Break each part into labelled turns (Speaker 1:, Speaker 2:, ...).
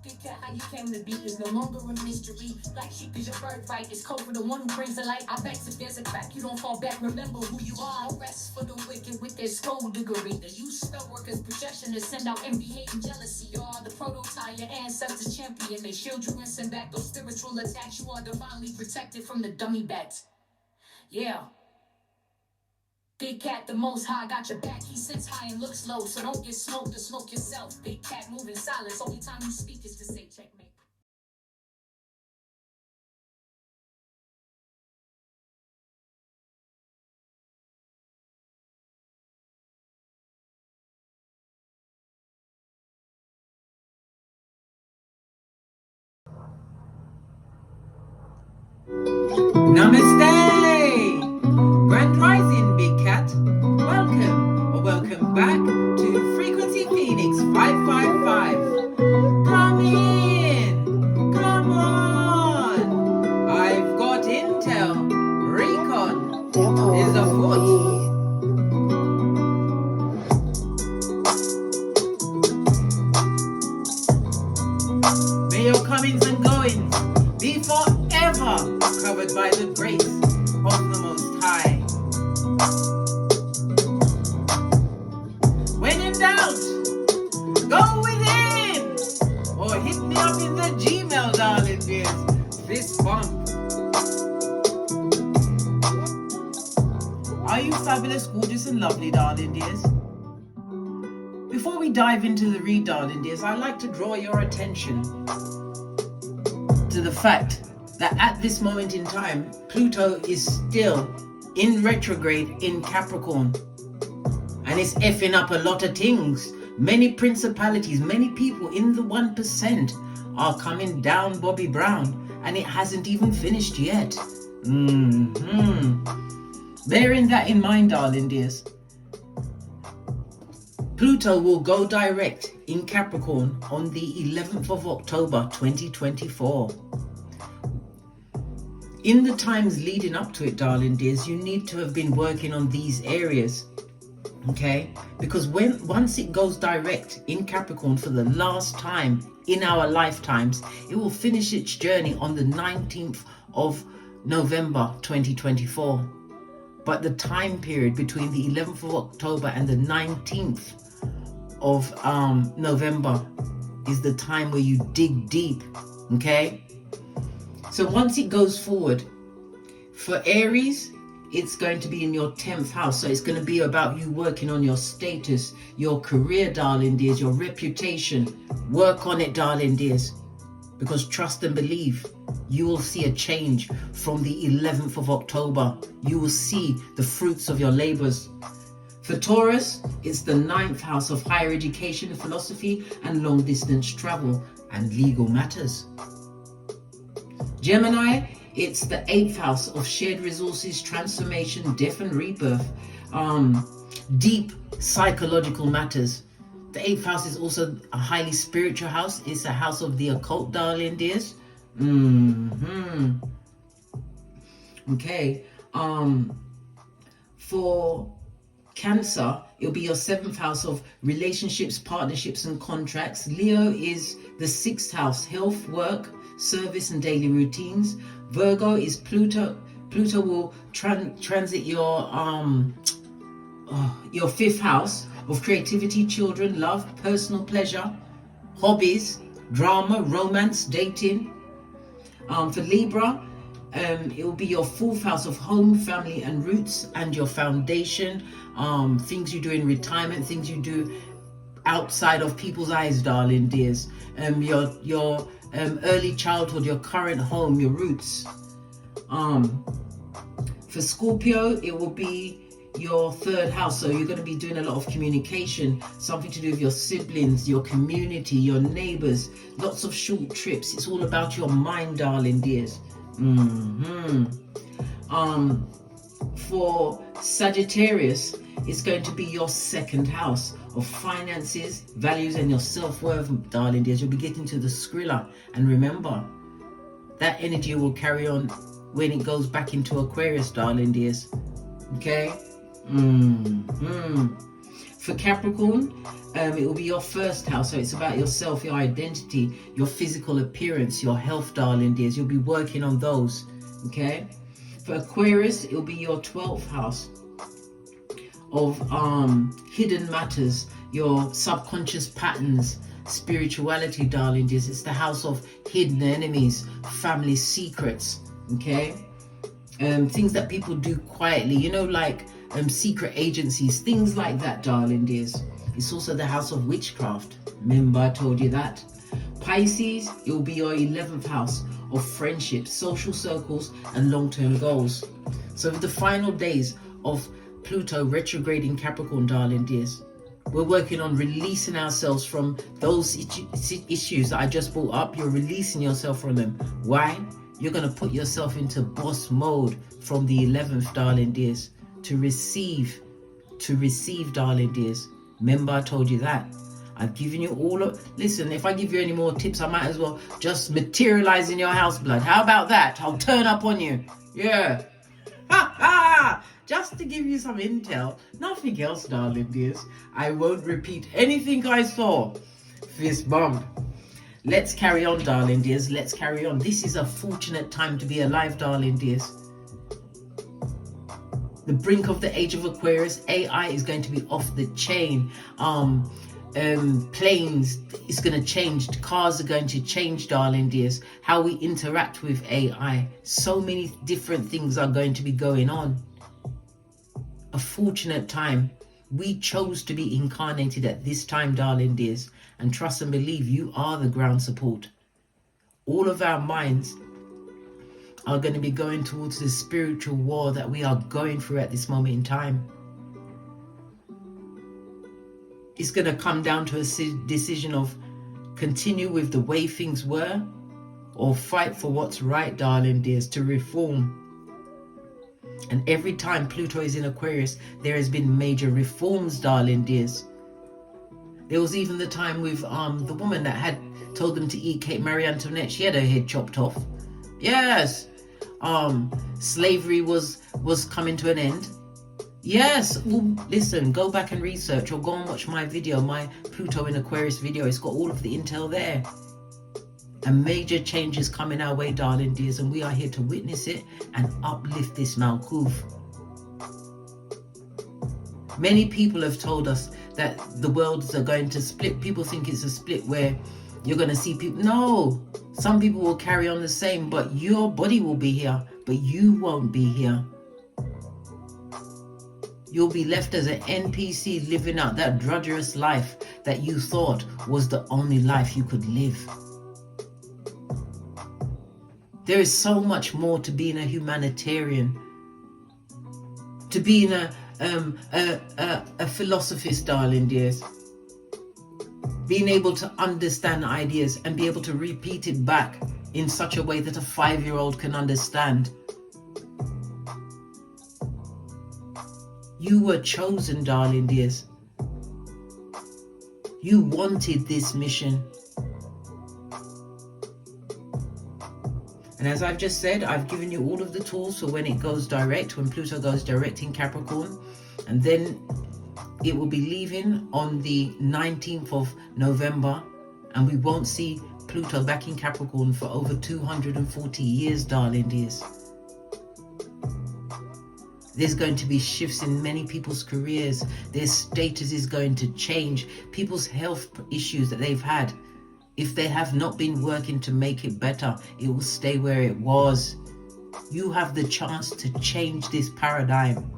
Speaker 1: Big cat, how you came to be is no longer a mystery. Black sheep is your birthright. It's code for the one who brings the light. I bet if there's a crack, you don't fall back. Remember who you are. No rest for the wicked with their skullduggery. The use spell workers' projection to send out envy, hate, and jealousy. You are the prototype, your ancestors champion. They shield you and send back those spiritual attacks. You are divinely protected from the dummy bats. Yeah. Big cat, the most high, got your back. He sits high and looks low, so don't get smoked or smoke yourself. Big cat, move in silence. Only time you speak is to say checkmate.
Speaker 2: Namaste! Grand Rising, Big Cat. Welcome, or welcome back to Frequency Phoenix 555. Come in! Come on! I've got intel. Recon is afoot. May your comings and goings be forever covered by the grace of the Most High. When in doubt, go within, or hit me up in the Gmail, darling dears. Fist bump. Are you fabulous, gorgeous, and lovely, darling dears? Before we dive into the read, darling dears, I'd like to draw your attention to the fact that at this moment in time, Pluto is still in retrograde in Capricorn, and it's effing up a lot of things. Many principalities, many people in the 1% are coming down Bobby Brown, and it hasn't even finished yet. Bearing that in mind, darling dears, Pluto will go direct in Capricorn on the 11th of October 2024. In the times leading up to it, darling dears, you need to have been working on these areas, okay? Because once it goes direct in Capricorn for the last time in our lifetimes, it will finish its journey on the 19th of November 2024. But the time period between the 11th of October and the 19th of November is the time where you dig deep, okay? So once it goes forward, for Aries, it's going to be in your 10th house. So it's going to be about you working on your status, your career, darling dears, your reputation. Work on it, darling dears, because trust and believe, you will see a change from the 11th of October. You will see the fruits of your labors. For Taurus, it's the 9th house of higher education, philosophy, and long distance travel and legal matters. Gemini, it's the 8th house of shared resources, transformation, death and rebirth, deep psychological matters. The 8th house is also a highly spiritual house. It's a house of the occult, darling dears. Okay. For Cancer, it'll be your 7th house of relationships, partnerships, and contracts. Leo is the 6th house, health, work, service, and daily routines. Virgo is Pluto. Pluto will transit your 5th house of creativity, children, love, personal pleasure, hobbies, drama, romance, dating. For Libra, it will be your 4th house of home, family, and roots, and your foundation, things you do in retirement, things you do outside of people's eyes, darling dears. Your early childhood, your current home, your roots. For Scorpio, it will be your 3rd house, so you're going to be doing a lot of communication, something to do with your siblings, your community, your neighbors, lots of short trips. It's all about your mind, darling dears. For Sagittarius, it's going to be your 2nd house of finances, values, and your self-worth, darling dears. You'll be getting to the Skrilla, and remember, that energy will carry on when it goes back into Aquarius, darling dears. Okay. For Capricorn, it will be your first house, so it's about yourself, your identity, your physical appearance, your health, darling dears. You'll be working on those, okay? For Aquarius, it'll be your 12th house of hidden matters, your subconscious patterns, spirituality, darling dears. It's the house of hidden enemies, family secrets, okay? Things that people do quietly, you know, like secret agencies, things like that, darling dears. It's also the house of witchcraft. Remember, I told you that. Pisces, it will be your 11th house of friendships, social circles, and long-term goals. So with the final days of Pluto retrograding Capricorn, darling dears, we're working on releasing ourselves from those issues that I just brought up. You're releasing yourself from them. Why? You're going to put yourself into boss mode from the 11th, darling dears, to receive, darling dears. Remember, I told you that. I've given you all of... Listen, if I give you any more tips, I might as well just materialize in your house, blood. How about that? I'll turn up on you. Yeah. Ha ha! Just to give you some intel. Nothing else, darling dears. I won't repeat anything I saw. Fist bump. Let's carry on, darling dears. Let's carry on. This is a fortunate time to be alive, darling dears. The brink of the age of Aquarius. AI is going to be off the chain. Planes is going to change. Cars are going to change, darling dears. How we interact with AI. So many different things are going to be going on. A fortunate time. We chose to be incarnated at this time, darling dears. And trust and believe, you are the ground support. All of our minds are going to be going towards the spiritual war that we are going through at this moment in time. It's going to come down to a decision of continue with the way things were or fight for what's right, darling dears, to reform. And every time Pluto is in Aquarius, there has been major reforms, darling dears. There was even the time with the woman that had told them to eat cake, Marie Antoinette. She had her head chopped off. Yes. Slavery was coming to an end. Yes. Well, listen, go back and research or go and watch my video, my Pluto in Aquarius video. It's got all of the intel there. And major changes coming our way, darling dears, and we are here to witness it and uplift this Malkuth. Many people have told us that the worlds are going to split. People think it's a split where you're going to see people. No, some people will carry on the same, but your body will be here, but you won't be here. You'll be left as an NPC living out that drudgerous life that you thought was the only life you could live. There is so much more to being a humanitarian, to being a philosophist, darling dears. Being able to understand ideas and be able to repeat it back in such a way that a 5-year-old can understand. You were chosen, darling dears. You wanted this mission. And as I've just said, I've given you all of the tools for when it goes direct, when Pluto goes direct in Capricorn. And then it will be leaving on the 19th of November. And we won't see Pluto back in Capricorn for over 240 years, darling dears. There's going to be shifts in many people's careers. Their status is going to change. People's health issues that they've had, if they have not been working to make it better, it will stay where it was. You have the chance to change this paradigm.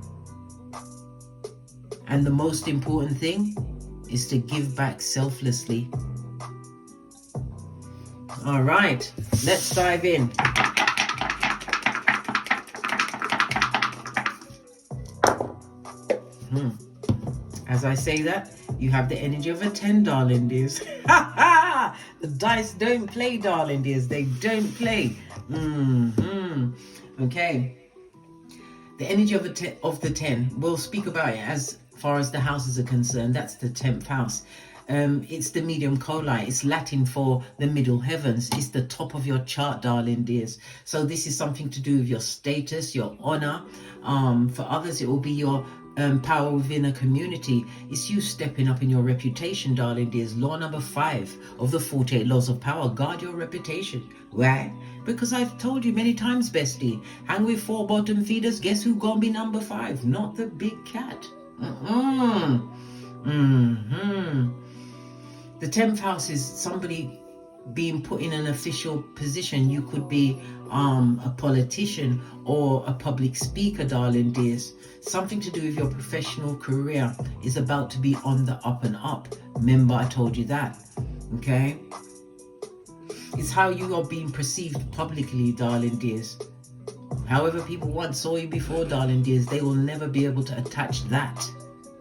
Speaker 2: And the most important thing is to give back selflessly. All right, let's dive in. As I say that, you have the energy of a 10, darling dears. The dice don't play, darling dears. They don't play. Okay. The energy of the 10. We'll speak about it as far as the houses are concerned. That's the 10th house. It's the medium coli. It's Latin for the middle heavens. It's the top of your chart, darling dears. So this is something to do with your status, your honor. For others, it will be your power within a community. It's you stepping up in your reputation, darling dears. Law number 5 of the 48 laws of power. Guard your reputation. Why? Because I've told you many times, bestie, hang with 4 bottom feeders. Guess who gonna be number 5? Not the big cat. The 10th house is somebody being put in an official position. You could be a politician or a public speaker, darling dears. Something to do with your professional career is about to be on the up and up. Remember, I told you that. Okay? It's how you are being perceived publicly, darling dears. However people once saw you before, darling dears, they will never be able to attach that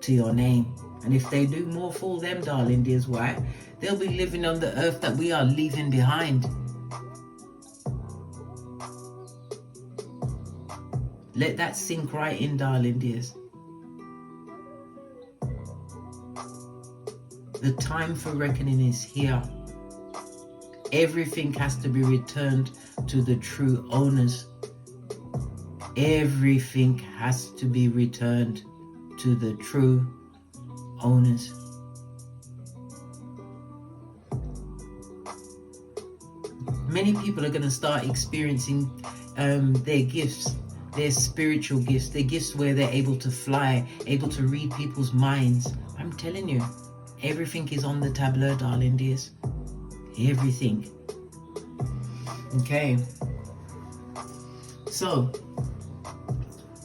Speaker 2: to your name. And if they do, more fool them, darling dears. Why? They'll be living on the earth that we are leaving behind. Let that sink right in, darling dears. The time for reckoning is here. Everything has to be returned to the true owners. Everything has to be returned to the true owners. Many people are going to start experiencing their gifts, their spiritual gifts, their gifts where they're able to fly, able to read people's minds. I'm telling you, everything is on the tableau, darling dears. Everything. Okay. So,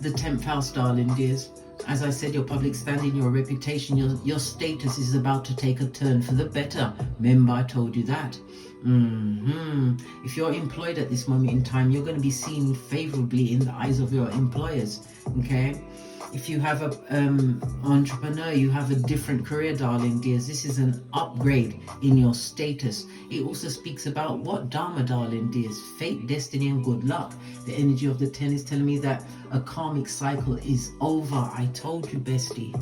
Speaker 2: the 10th house, darling dears. As I said, your public standing, your reputation, your status is about to take a turn for the better. Remember, I told you that. If you're employed at this moment in time, you're going to be seen favorably in the eyes of your employers. Okay? If you have an entrepreneur, you have a different career, darling dears. This is an upgrade in your status. It also speaks about what Dharma, darling dears? Fate, destiny, and good luck. The energy of the 10 is telling me that a karmic cycle is over. I told you, bestie.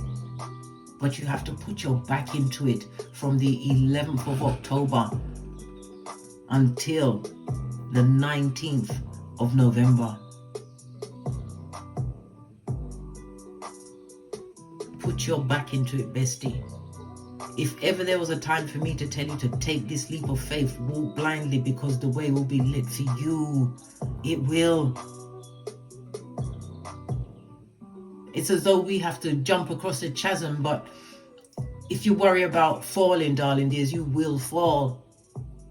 Speaker 2: But you have to put your back into it from the 11th of October until the 19th of November. Put your back into it, bestie. If ever there was a time for me to tell you to take this leap of faith, walk blindly, because the way will be lit for you. It will. It's as though we have to jump across a chasm, but if you worry about falling, darling dears, you will fall.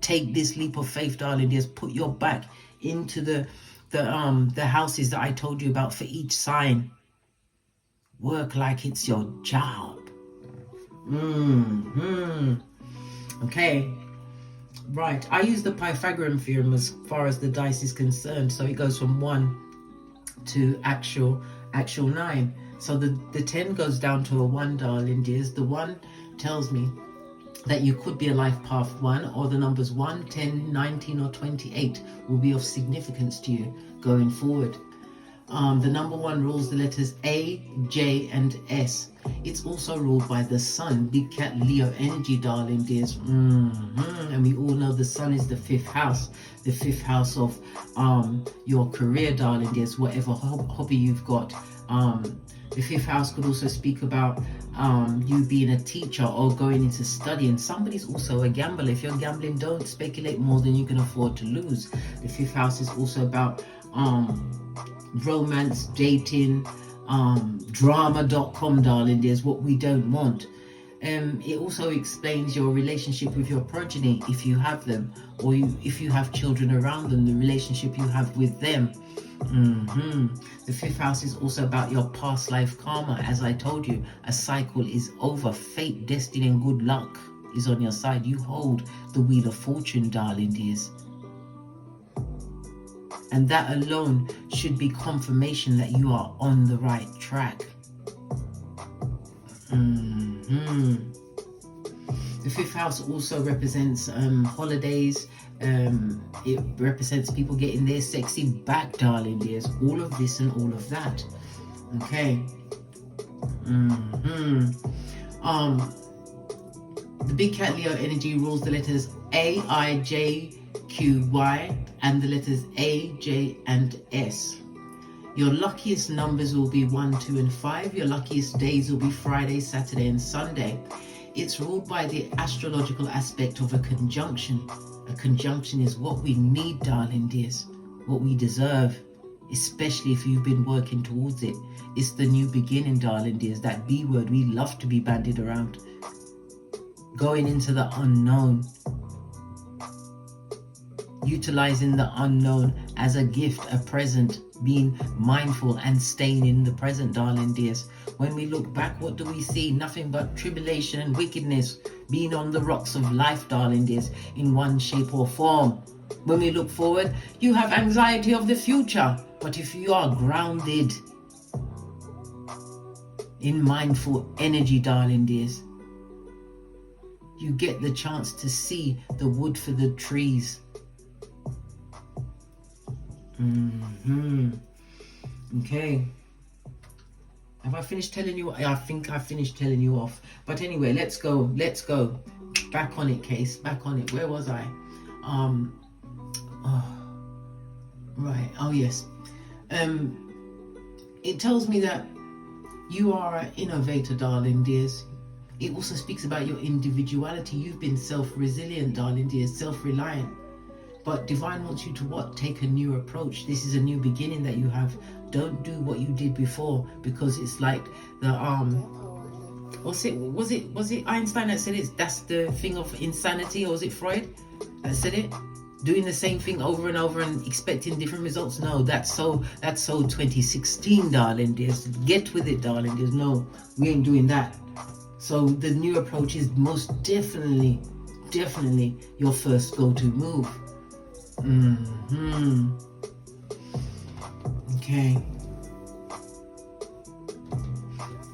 Speaker 2: Take this leap of faith, darling dears. Put your back into the houses that I told you about for each sign. Work like it's your job. Okay. Right. I use the Pythagorean theorem as far as the dice is concerned. So it goes from 1 to actual 9. So the 10 goes down to a 1, darling dears. The 1 tells me that you could be a life path 1, or the numbers 1, 10, 19, or 28 will be of significance to you going forward. The number 1 rules the letters A, J, and S. It's also ruled by the sun, big cat Leo energy, darling dears. And we all know the sun is the 5th house, the 5th house of your career, darling dears, whatever hobby you've got. The 5th house could also speak about you being a teacher or going into study. And somebody's also a gambler. If you're gambling, don't speculate more than you can afford to lose. The 5th house is also about romance, dating, drama.com, darling dears, what we don't want. It also explains your relationship with your progeny, if you have them, or if you have children around them, the relationship you have with them. The 5th house is also about your past life karma. As I told you, a cycle is over. Fate, destiny, and good luck is on your side. You hold the wheel of fortune, darling dears. And that alone should be confirmation that you are on the right track. The 5th house also represents holidays. It represents people getting their sexy back, darling dears. All of this and all of that. Okay. The big cat Leo energy rules the letters A, I, J, Q, Y, and the letters A, J, and S. Your luckiest numbers will be 1, 2, and 5. Your luckiest days will be Friday, Saturday, and Sunday. It's ruled by the astrological aspect of a conjunction. A conjunction is what we need, darling dears, what we deserve, especially if you've been working towards it. It's the new beginning, darling dears, that B word we love to be bandied around. Going into the unknown. Utilizing the unknown as a gift, a present, being mindful and staying in the present, darling dears. When we look back, what do we see? Nothing but tribulation and wickedness being on the rocks of life, darling dears, in one shape or form. When we look forward, you have anxiety of the future. But if you are grounded in mindful energy, darling dears, you get the chance to see the wood for the trees. Okay. Have I finished telling you? I think I finished telling you off. But anyway, let's go. Back on it, Case. Back on it. Where was I? Right. Oh, yes. It tells me that you are an innovator, darling dears. It also speaks about your individuality. You've been self-resilient, darling dears, self-reliant. But Divine wants you to what? Take a new approach. This is a new beginning that you have. Don't do what you did before, because it's like the was it Einstein that said it? That's the thing of insanity, or was it Freud that said it? Doing the same thing over and over and expecting different results. No, that's so 2016, darling dears. Get with it, darling dears. No, we ain't doing that. So the new approach is most definitely your first go-to move. Okay.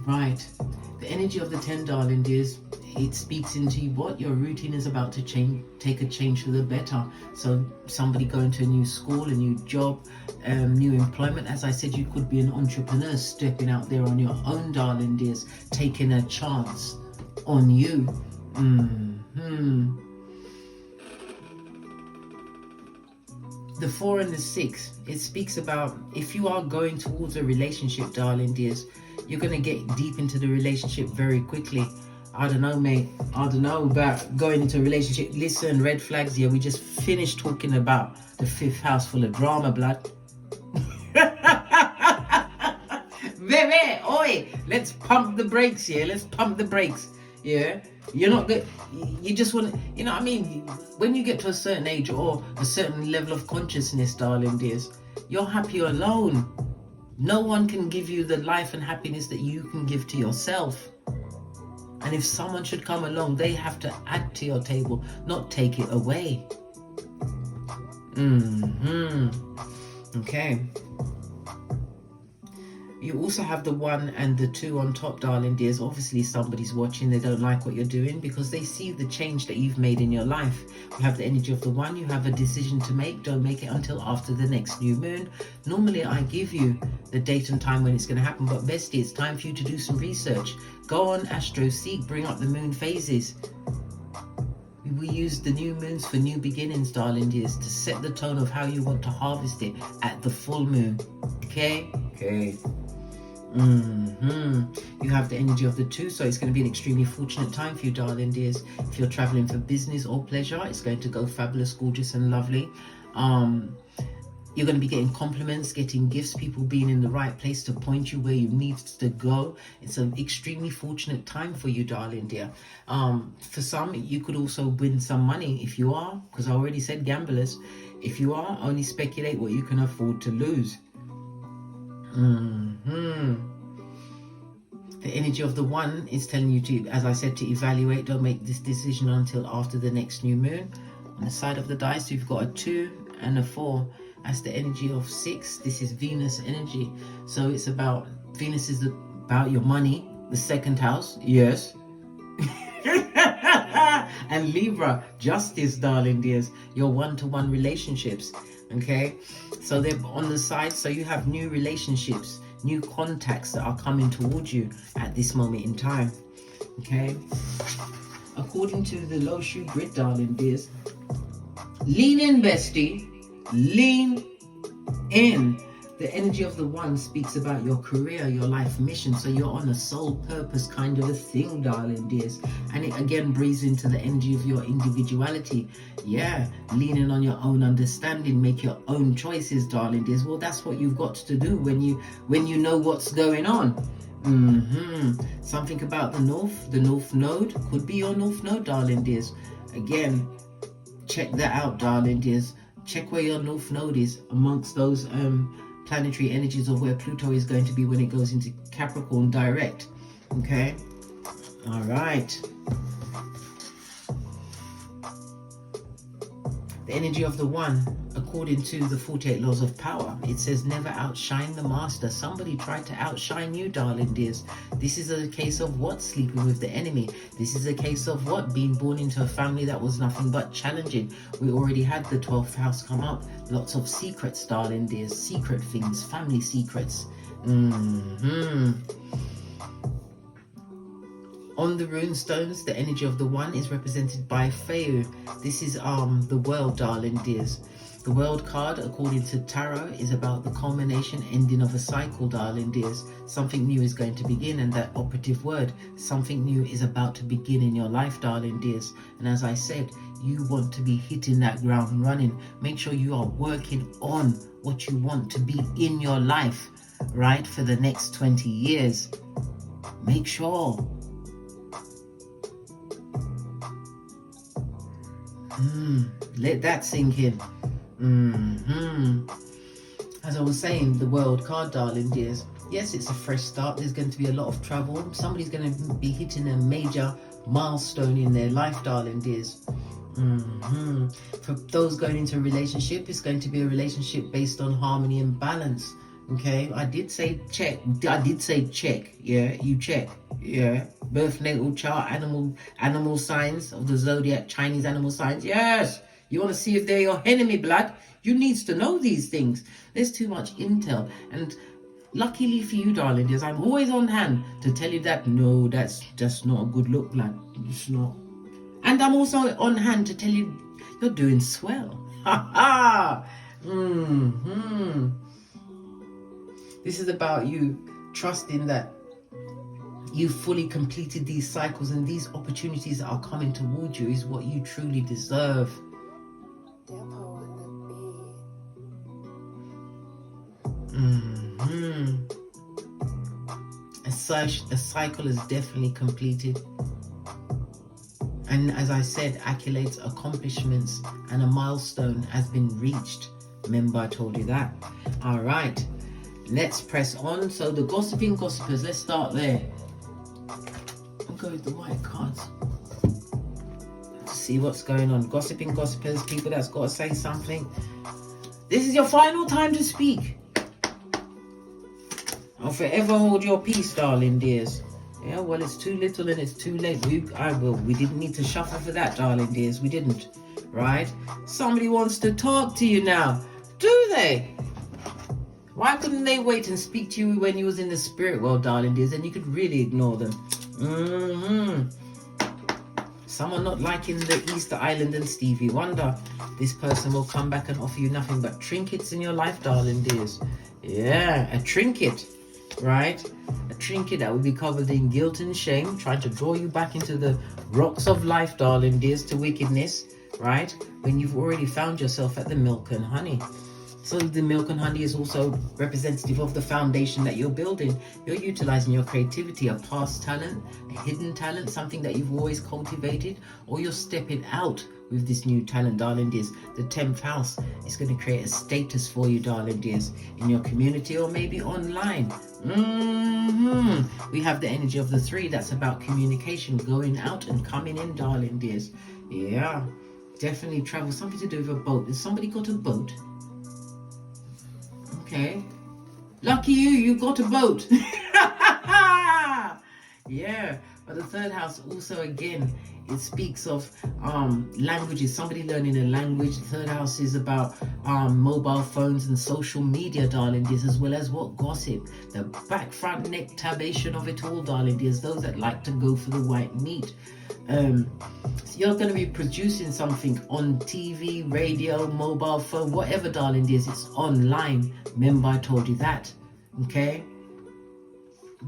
Speaker 2: Right. The energy of the 10, darling dears, it speaks into what your routine is about to change, take a change for the better. So somebody going to a new school, a new job, new employment. As I said, you could be an entrepreneur stepping out there on your own, darling dears, taking a chance on you. The 4 and the 6, it speaks about if you are going towards a relationship, darling dears, you're going to get deep into the relationship very quickly. I don't know, mate. I don't know about going into a relationship. Listen, red flags here. We just finished talking about the 5th house full of drama, blood. Baby, oi, let's pump the brakes here. Let's pump the brakes. Yeah. You're not good. You just want to, you know what I mean? When you get to a certain age or a certain level of consciousness, darling dears, you're happy alone. No one can give you the life and happiness that you can give to yourself. And if someone should come along, they have to add to your table, not take it away. Okay. You also have the 1 and the 2 on top, darling dears. Obviously, somebody's watching. They don't like what you're doing because they see the change that you've made in your life. You have the energy of the 1. You have a decision to make. Don't make it until after the next new moon. Normally, I give you the date and time when it's going to happen. But bestie, it's time for you to do some research. Go on AstroSeek. Bring up the moon phases. We use the new moons for new beginnings, darling dears, to set the tone of how you want to harvest it at the full moon. Okay? Okay. You have the energy of the 2, so it's going to be an extremely fortunate time for you, darling dears. If you're traveling for business or pleasure, it's going to go fabulous, gorgeous and lovely. You're going to be getting compliments, getting gifts, people being in the right place to point you where you need to go. It's an extremely fortunate time for you, darling dear. For some, you could also win some money if you are, because I already said gamblers. If you are, only speculate what you can afford to lose. The energy of the 1 is telling you to, as I said, to evaluate. Don't make this decision until after the next new moon. On the side of the dice, you've got a 2 and a 4. That's the energy of 6. This is Venus energy. So it's about, Venus is about your money, the 2nd house. Yes. And Libra, justice, darling dears. Your one-to-one relationships. Okay, so they're on the side, so you have new relationships, new contacts that are coming towards you at this moment in time. Okay, according to the low shoe grid, darling dears, lean in, bestie, lean in. The energy of the one speaks about your career, your life mission. So you're on a sole purpose kind of a thing, darling dears. And it again breathes into the energy of your individuality. Yeah, leaning on your own understanding, make your own choices, darling dears. Well, that's what you've got to do when you know what's going on. Something about the north node could be your north node, darling dears. Again, check that out, darling dears. Check where your north node is amongst those planetary energies of where Pluto is going to be when it goes into Capricorn direct. Okay, all right. The energy of the one, according to the 48 laws of power, it says never outshine the master. Somebody tried to outshine you, darling dears. This is a case of what? Sleeping with the enemy. This is a case of what? Being born into a family that was nothing but challenging. We already had the 12th house come up. Lots of secrets, darling dears. Secret things, family secrets. On the rune stones, the energy of the one is represented by Feu. This is the world, darling dears. The world card, according to tarot, is about the culmination, ending of a cycle, darling dears. Something new is going to begin, and that operative word, something new, is about to begin in your life, darling dears. And as I said, you want to be hitting that ground running. Make sure you are working on what you want to be in your life, right, for the next 20 years. Make sure. Let that sink in. As I was saying, the world card, darling dears. Yes, it's a fresh start. There's going to be a lot of travel. Somebody's going to be hitting a major milestone in their life, darling dears. For those going into a relationship, it's going to be a relationship based on harmony and balance. Okay, I did say check. Yeah, you check. Yeah, birth natal chart, animal signs of the zodiac, Chinese animal signs. Yes, you want to see if they're your enemy, blood. You needs to know these things. There's too much intel, and luckily for you, darling dears, I'm always on hand to tell you that no, that's just not a good look, blood. It's not. And I'm also on hand to tell you you're doing swell. Ha ha. This is about you trusting that you fully completed these cycles, and these opportunities that are coming towards you is what you truly deserve. A cycle is definitely completed. And as I said, accolades, accomplishments, and a milestone has been reached. Remember, I told you that. All right. Let's press on. So the gossiping gossipers, let's start there. I'll go with the white cards to see what's going on. Gossiping gossipers, people that's got to say something. This is your final time to speak. I'll forever hold your peace, darling dears. Yeah, well, it's too little and it's too late. We didn't need to shuffle for that, darling dears. We didn't, right? Somebody wants to talk to you now. Do they? Why couldn't they wait and speak to you when you was in the spirit world, darling dears, and you could really ignore them? Someone not liking the Easter Island and Stevie Wonder. This person will come back and offer you nothing but trinkets in your life, darling dears. Yeah, a trinket, right? A trinket that will be covered in guilt and shame, trying to draw you back into the rocks of life, darling dears, to wickedness, right? When you've already found yourself at the milk and honey. So the milk and honey is also representative of the foundation that you're building. You're utilizing your creativity, a past talent, a hidden talent, something that you've always cultivated, or you're stepping out with this new talent, darling dears. The 10th house is going to create a status for you, darling dears, in your community or maybe online. We have the energy of the 3. That's about communication, going out and coming in, darling dears. Yeah, definitely travel. Something to do with a boat. Has somebody got a boat? Okay, lucky you got a boat. Yeah, but the 3rd house also again It speaks of languages, somebody learning a language. The third house is about mobile phones and social media, darling dears, as well as what? Gossip. The back, front, neck, tabation of it all, darling dears. Those that like to go for the white meat. So you're going to be producing something on TV, radio, mobile phone, whatever, darling dears. It's online. Remember, I told you that. Okay?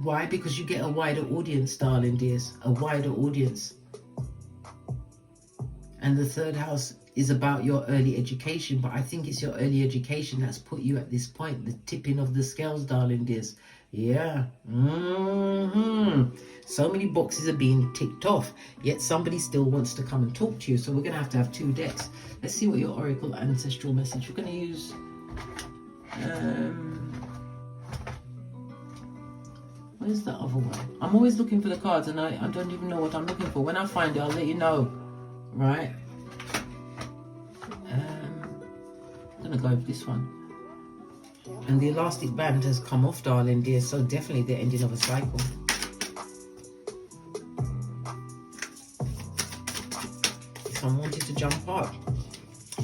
Speaker 2: Why? Because you get a wider audience, darling dears. A wider audience. And the third house is about your early education. But I think it's your early education that's put you at this point. The tipping of the scales, darling dears. Yeah. So many boxes are being ticked off. Yet somebody still wants to come and talk to you. So we're going to have 2 decks. Let's see what your oracle ancestral message. We're going to use... where's the other one? I'm always looking for the cards and I don't even know what I'm looking for. When I find it, I'll let you know. Right? I'm going to go with this one. And the elastic band has come off, darling dear. So definitely the ending of a cycle. Someone wanted to jump up.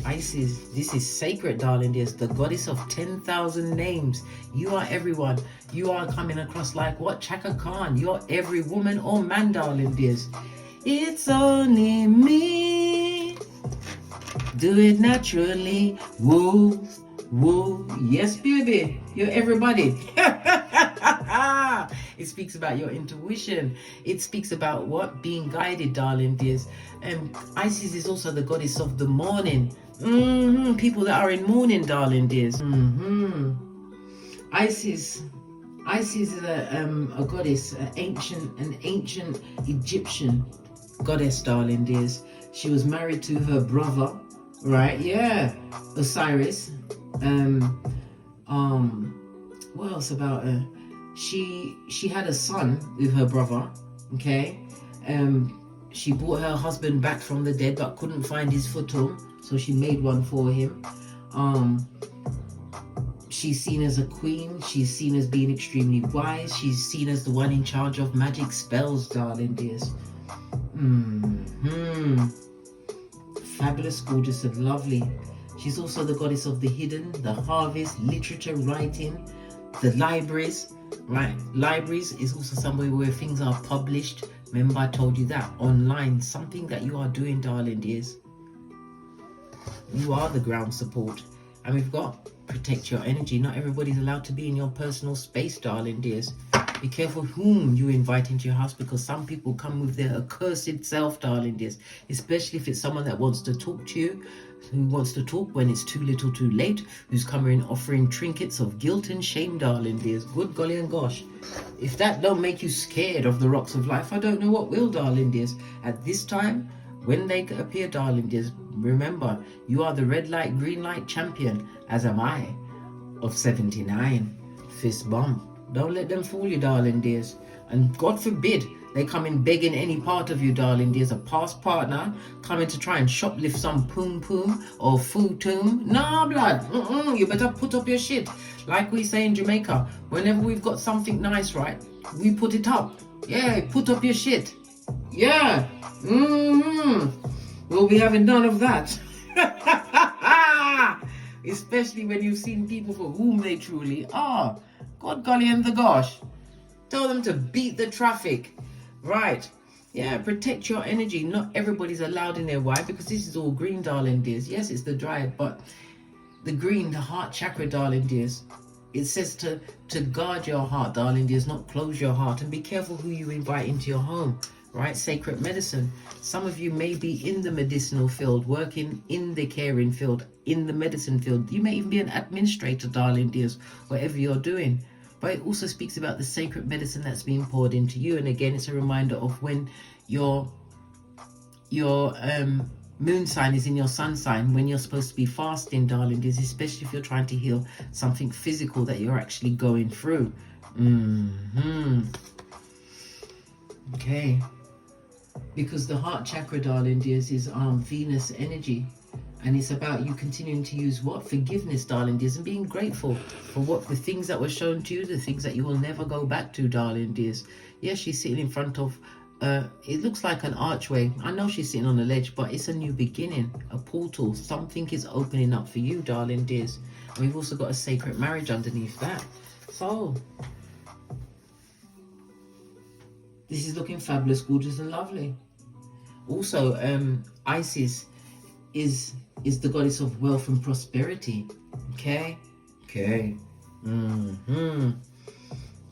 Speaker 2: Isis, this is sacred, darling dears. The goddess of 10,000 names. You are everyone. You are coming across like what? Chaka Khan. You're every woman or man, darling dears. It's only me. Do it naturally. Woo, woo. Yes, baby. You're everybody. It speaks about your intuition. It speaks about what? Being guided, darling dears. Isis is also the goddess of the morning. People that are in mourning, darling dears. Isis is a goddess, an ancient Egyptian goddess, darling dears. She was married to her brother, right? Yeah, Osiris. What else about her? She had a son with her brother. Okay. She brought her husband back from the dead but couldn't find his futon, so she made one for him. She's seen as a queen. She's seen as being extremely wise. She's seen as the one in charge of magic spells, darling dears. Fabulous, gorgeous and lovely. She's also the goddess of the hidden, the harvest, literature, writing, the libraries, right? Libraries is also somewhere where things are published. Remember, I told you that. Online, something that you are doing, darling dears. You are the ground support. And we've got protect your energy. Not everybody's allowed to be in your personal space, darling dears. Be careful whom you invite into your house, because some people come with their accursed self, darling dears. Especially if it's someone that wants to talk to you, who wants to talk when it's too little too late, who's coming in offering trinkets of guilt and shame, darling dears. Good golly and gosh. If that don't make you scared of the rocks of life, I don't know what will, darling dears. At this time, when they appear, darling dears, remember, you are the red light, green light champion, as am I, of 79. Fist bump. Don't let them fool you, darling dears. And God forbid they come in begging any part of you, darling dears. A past partner coming to try and shoplift some poom poom or futum. Nah, blood. You better put up your shit. Like we say in Jamaica, whenever we've got something nice, right, we put it up. Yeah, put up your shit. Yeah. We'll be having none of that. Especially when you've seen people for whom they truly are. God golly and the gosh. Tell them to beat the traffic. Right. Yeah, protect your energy. Not everybody's allowed in there. Why? Because this is all green, darling dears. Yes, it's the dryad, but the green, the heart chakra, darling dears. It says to guard your heart, darling dears, not close your heart. And be careful who you invite into your home. Right? Sacred medicine. Some of you may be in the medicinal field, working in the caring field, in the medicine field. You may even be an administrator, darling dears, whatever you're doing. But it also speaks about the sacred medicine that's being poured into you. And again, it's a reminder of when your moon sign is in your sun sign, when you're supposed to be fasting, darling dears, especially if you're trying to heal something physical that you're actually going through. Okay. Because the heart chakra, darling dears, is Venus energy. And it's about you continuing to use what? Forgiveness, darling dears, and being grateful for what the things that were shown to you, the things that you will never go back to, darling dears. Yes, she's sitting in front of it looks like an archway. I know she's sitting on a ledge, but it's a new beginning, a portal. Something is opening up for you, darling dears. And we've also got a sacred marriage underneath that. So this is looking fabulous, gorgeous, and lovely. Also, Isis is the goddess of wealth and prosperity. Okay.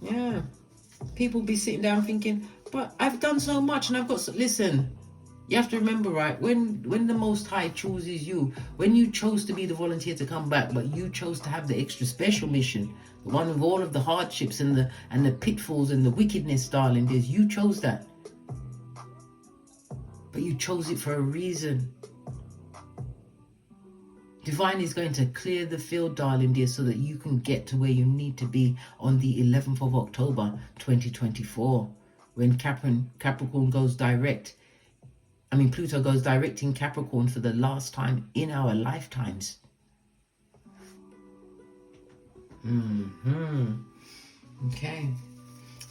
Speaker 2: Yeah. People be sitting down thinking, but I've done so much and I've got listen, you have to remember, right, when the Most High chooses you, when you chose to be the volunteer to come back, but you chose to have the extra special mission, the one with all of the hardships and the pitfalls and the wickedness, darling dears, you chose that. But you chose it for a reason. Divine is going to clear the field, darling dear, so that you can get to where you need to be on the 11th of October 2024, when Capricorn goes direct. Pluto goes direct in Capricorn for the last time in our lifetimes. Okay.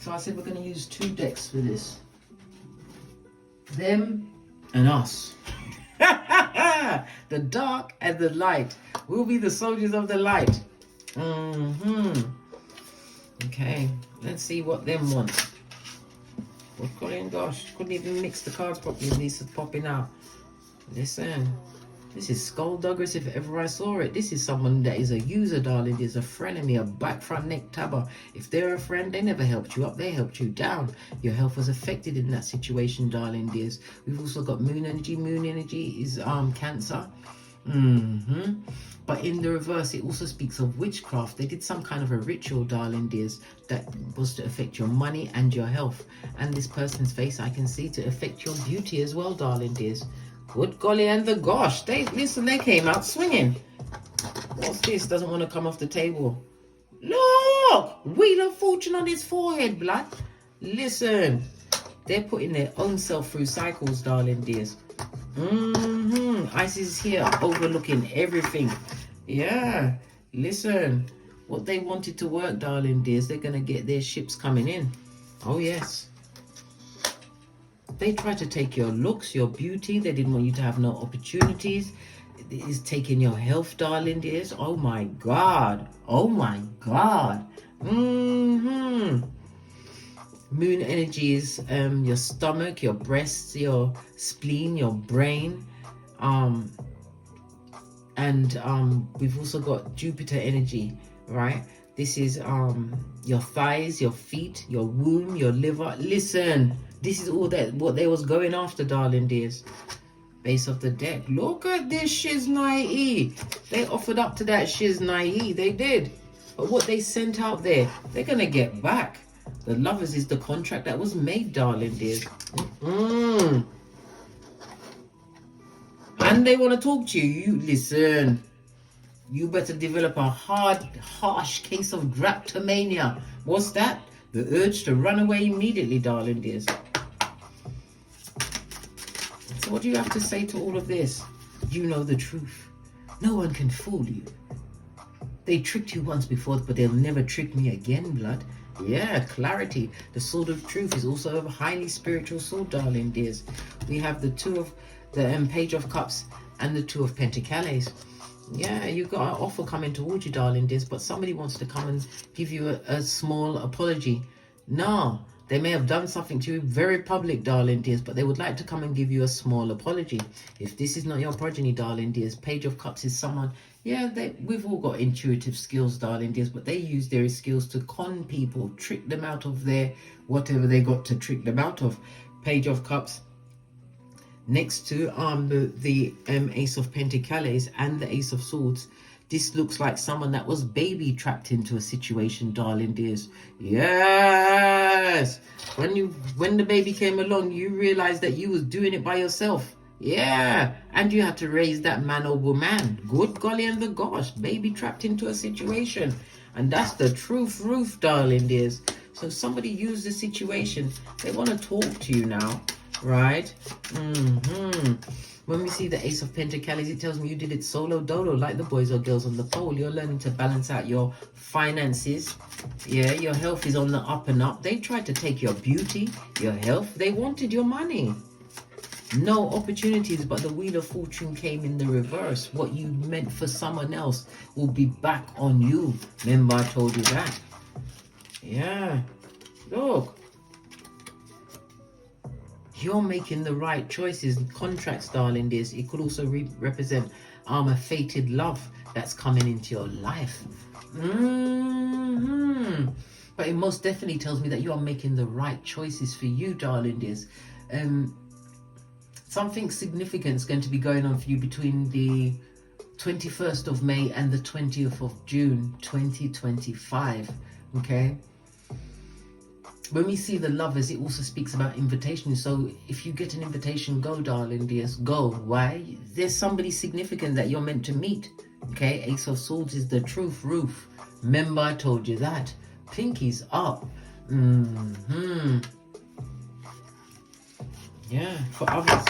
Speaker 2: So I said we're going to use 2 decks for this. Them and us. The dark and the light. We'll be the soldiers of the light. Okay. Let's see what them want. Oh, Colin, gosh, couldn't even mix the cards properly. These are popping out. Listen, this is skullduggerous if ever I saw it. This is someone that is a user, darling. There's a frenemy, a back front neck tabber. If they're a friend, they never helped you up. They helped you down. Your health was affected in that situation, darling dears. We've also got moon energy. Moon energy is Cancer. But in the reverse, it also speaks of witchcraft. They did some kind of a ritual, darling dears, that was to affect your money and your health. And this person's face, I can see, to affect your beauty as well, darling dears. Good golly and the gosh. They came out swinging. What's this? Doesn't want to come off the table. Look! Wheel of Fortune on his forehead, blood. Listen. They're putting their own self through cycles, darling dears. Isis is here overlooking everything. Yeah, listen, what they wanted to work, darling dears, they're going to get their ships coming in. Oh yes. They tried to take your looks, your beauty. They didn't want you to have no opportunities. It is taking your health, darling dears. Oh my God. Moon energy is your stomach, your breasts, your spleen, your brain. We've also got Jupiter energy, right? This is your thighs, your feet, your womb, your liver. Listen, this is all that what they was going after, darling dears. Base of the deck. Look at this Shiznai. They offered up to that Shiznai. They did. But what they sent out there, they're going to get back. The Lovers is the contract that was made, darling dears. And they want to talk to you. You listen. You better develop a harsh case of drapetomania. What's that? The urge to run away immediately, darling dears. So what do you have to say to all of this? You know the truth. No one can fool you. They tricked you once before, but they'll never trick me again, blood. Yeah, clarity. The sword of truth is also a highly spiritual sword, darling dears. We have the Page of Cups and the Two of Pentacles. Yeah, you've got an offer coming towards you, darling dears, but somebody wants to come and give you a small apology. No, they may have done something to you very public, darling dears, but they would like to come and give you a small apology. If this is not your progeny, darling dears, Page of Cups is someone, yeah, we've all got intuitive skills, darling dears, but they use their skills to con people, trick them out of their whatever they got to trick them out of. Page of Cups next to the Ace of Pentacles and the Ace of Swords. This looks like someone that was baby trapped into a situation, darling dears. Yes! When the baby came along, you realized that you was doing it by yourself. Yeah! And you had to raise that man or woman. Good golly and the gosh. Baby trapped into a situation. And that's the truth, darling dears. So somebody used the situation. They want to talk to you now. right? When we see the Ace of Pentacles, it tells me you did it solo dolo, like the boys or girls on the pole. You're learning to balance out your finances. Yeah, your health is on the up and up. They tried to take your beauty, your health. They wanted your money. No opportunities, but the Wheel of Fortune came in the reverse. What you meant for someone else will be back on you. Remember I told you that? Yeah. Look. You're making the right choices. Contracts, darling, this. It could also represent a fated love that's coming into your life. But it most definitely tells me that you are making the right choices for you, darling, this. Something significant is going to be going on for you between the 21st of May and the 20th of June 2025. Okay, when we see the Lovers, it also speaks about invitations. So if you get an invitation, go, darling dears, go. Why? There's somebody significant that you're meant to meet. Okay, Ace of Swords is the truth roof. Remember I told you that. Pinkies up. Yeah, for others,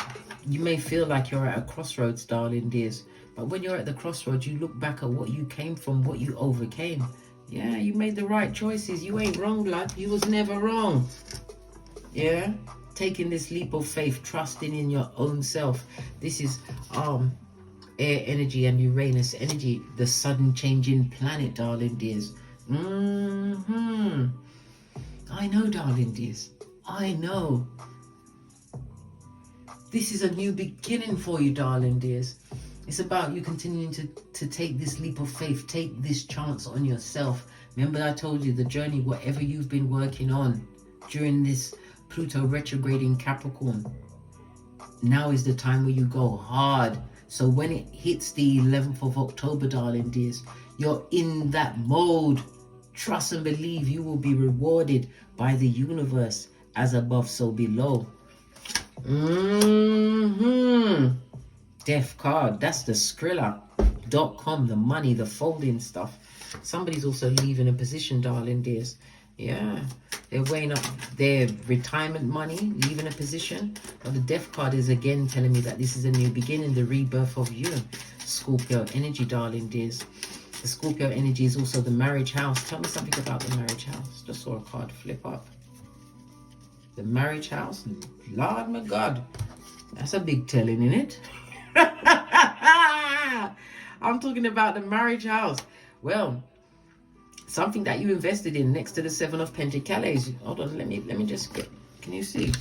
Speaker 2: you may feel like you're at a crossroads, darling dears. But when you're at the crossroads, you look back at what you came from, what you overcame. Yeah, you made the right choices. You ain't wrong, lad. You was never wrong. Yeah, taking this leap of faith, trusting in your own self. This is air energy and Uranus energy, the sudden changing planet, darling dears. I know, darling dears. I know. This is a new beginning for you, darling dears. It's about you continuing to take this leap of faith, take this chance on yourself. Remember I told you the journey, whatever you've been working on during this Pluto retrograde in Capricorn, now is the time where you go hard. So when it hits the 11th of October, darling dears, you're in that mode. Trust and believe you will be rewarded by the universe, as above, so below. Death card, that's the Skrilla.com, the money, the folding stuff. Somebody's also leaving a position, darling dears. Yeah, they're weighing up their retirement money, leaving a position. But the death card is again telling me that this is a new beginning, the rebirth of you. Scorpio energy, darling dears. The Scorpio energy is also the marriage house. Tell me something about the marriage house. Just saw a card flip up. The marriage house, Lord my God, that's a big telling, isn't it? I'm talking about the marriage house. Well, something that you invested in next to the Seven of Pentacles. Hold on, let me just get, can you see?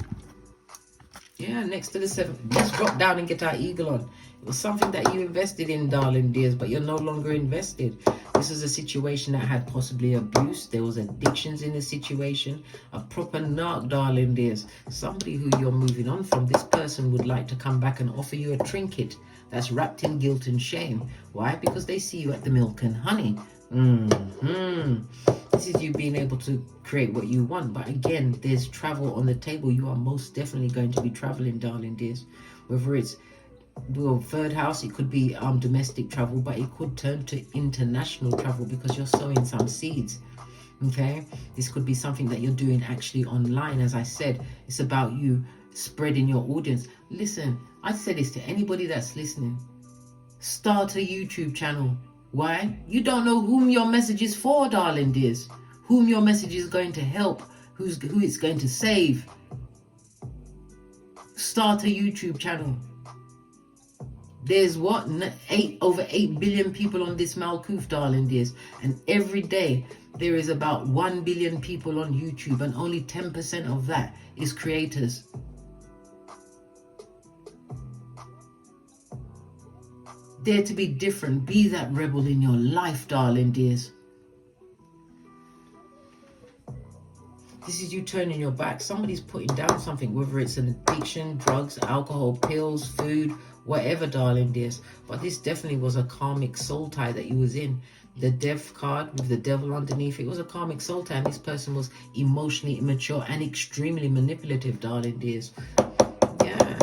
Speaker 2: Yeah, next to the seven. Let's drop down and get our eagle on. It was something that you invested in, darling dears, but you're no longer invested. This is a situation that had possibly abuse. There was addictions in the situation. A proper narc, darling dears. Somebody who you're moving on from. This person would like to come back and offer you a trinket that's wrapped in guilt and shame. Why? Because they see you at the milk and honey. This is you being able to create what you want. But again, there's travel on the table. You are most definitely going to be traveling, darling dears. Whether it's, well, third house, it could be domestic travel, but it could turn to international travel because you're sowing some seeds. Okay, this could be something that you're doing actually online. As I said, it's about you spreading your audience. Listen, I say this to anybody that's listening. Start a YouTube channel. Why? You don't know whom your message is for, darling dears. Whom your message is going to help. Who it's going to save. Start a YouTube channel. There's what? Over 8 billion people on this Malkuth, darling dears. And every day there is about 1 billion people on YouTube, and only 10% of that is creators. Dare to be different. Be that rebel in your life, darling dears. This is you turning your back. Somebody's putting down something, whether it's an addiction, drugs, alcohol, pills, food, whatever, darling dears. But this definitely was a karmic soul tie that you was in. The death card with the devil underneath, it was a karmic soul tie, and this person was emotionally immature and extremely manipulative, darling dears. Yeah,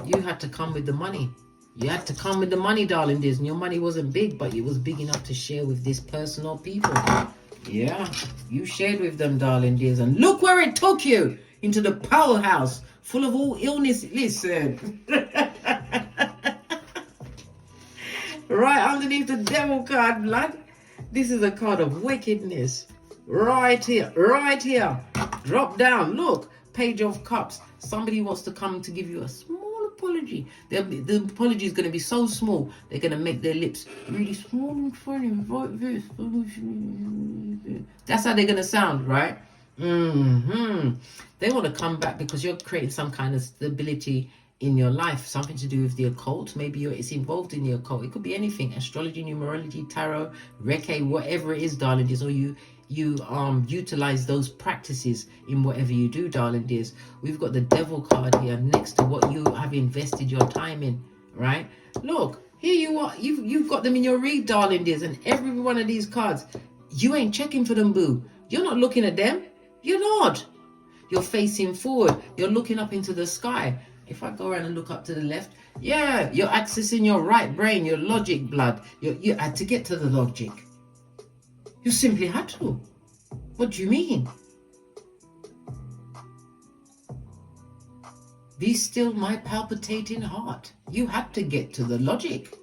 Speaker 2: you had to come with the money. You had to come with the money, darling dears, and your money wasn't big, but it was big enough to share with this person or people. Yeah, you shared with them, darling dears, and look where it took you, into the powerhouse full of all illness. Listen. Right underneath the devil card, blood. This is a card of wickedness. Right here, right here. Drop down. Look, Page of Cups. Somebody wants to come to give you a small apology. The apology is going to be so small, they're going to make their lips really small and funny. That's how they're going to sound, right? They want to come back because you're creating some kind of stability in your life, something to do with the occult. Maybe it's involved in the occult. It could be anything: astrology, numerology, tarot, Reiki, whatever it is, darling dears. Or you utilize those practices in whatever you do, darling dears. We've got the devil card here next to what you have invested your time in, right? Look, here you are. You've got them in your read, darling dears, and every one of these cards, you ain't checking for them, boo. You're not looking at them. You're not. You're facing forward. You're looking up into the sky. If I go around and look up to the left, yeah, you're accessing your right brain, your logic, blood. You had to get to the logic. You simply had to. What do you mean? Be still, my palpitating heart. You had to get to the logic.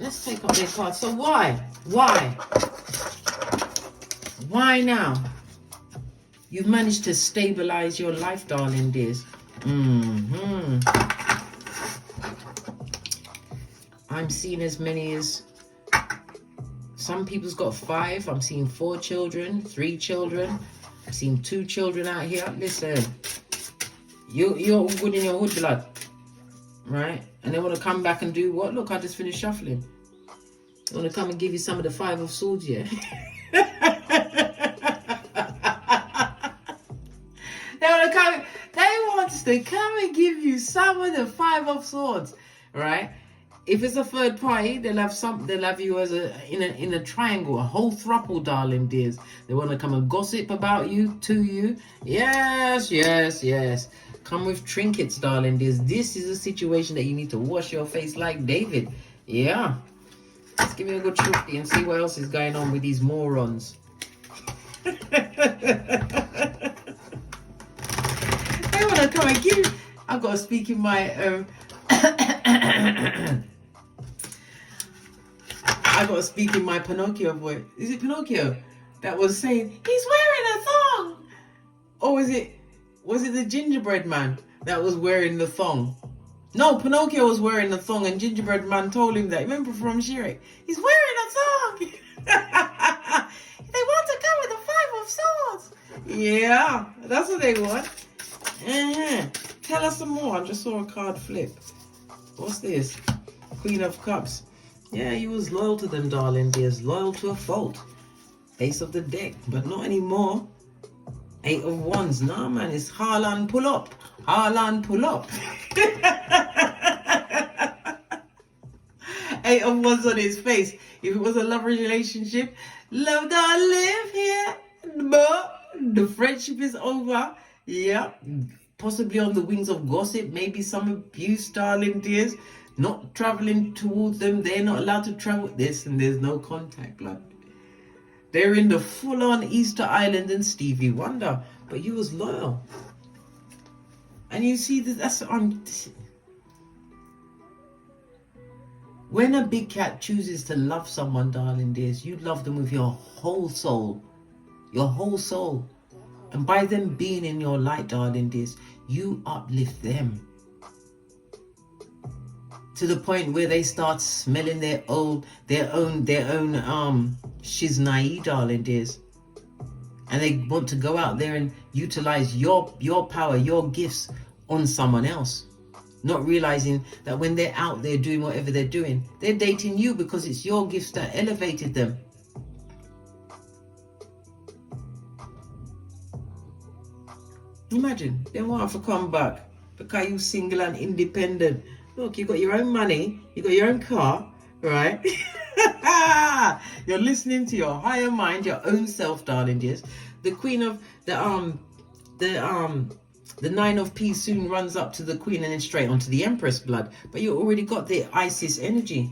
Speaker 2: Let's take up their cards. So why? Why now? You've managed to stabilize your life, darling dears. I'm seeing as many as, some people's got 5. I'm seeing 4 children, 3 children. I've seen 2 children out here. Listen, you're all good in your hood, blood, right? And they want to come back and do what? Look, I just finished shuffling. They want to come and give you some of the 5 of Swords, yeah? They want to come and give you some of the 5 of Swords, right? If it's a third party, they'll have you as in a triangle, a whole throuple, darling dears. They want to come and gossip about you, to you. Yes. Come with trinkets, darling dears. This is a situation that you need to wash your face like David. Yeah. Let's give me a good shifty and see what else is going on with these morons. They want to come and give. I've got to speak in my I got to speak in my Pinocchio voice. Is it Pinocchio that was saying he's wearing a thong? Or was it the gingerbread man that was wearing the thong? No, Pinocchio was wearing the thong, and gingerbread man told him that. Remember from Shrek? He's wearing a thong. They want to come with the 5 of Swords. Yeah, that's what they want. Tell us some more. I just saw a card flip. What's this? Queen of Cups. Yeah, you was loyal to them, darling dears. Loyal to a fault. Ace of the deck, but not anymore. 8 of Wands. Nah, man, it's Haaland pull up. Haaland pull up. 8 of Wands on his face. If it was a love relationship, love don't live here. But the friendship is over. Yeah. Possibly on the wings of gossip. Maybe some abuse, darling dears. Not traveling towards them. They're not allowed to travel this, and there's no contact, blood. They're in the full-on Easter Island and Stevie Wonder, but you was loyal. And you see that's when a big cat chooses to love someone, darling dears, you love them with your whole soul. Your whole soul. And by them being in your light, darling dears, you uplift them. To the point where they start smelling their own shiznai, darling dears. And they want to go out there and utilize your power, your gifts on someone else. Not realizing that when they're out there doing whatever they're doing, they're dating you because it's your gifts that elevated them. Imagine, they want to come back because you single and independent. Look, you got your own money, you got your own car, right? You're listening to your higher mind, your own self, darling dears. The Queen of the 9 of Peace soon runs up to the Queen and then straight onto the Empress, blood. But you already got the Isis energy.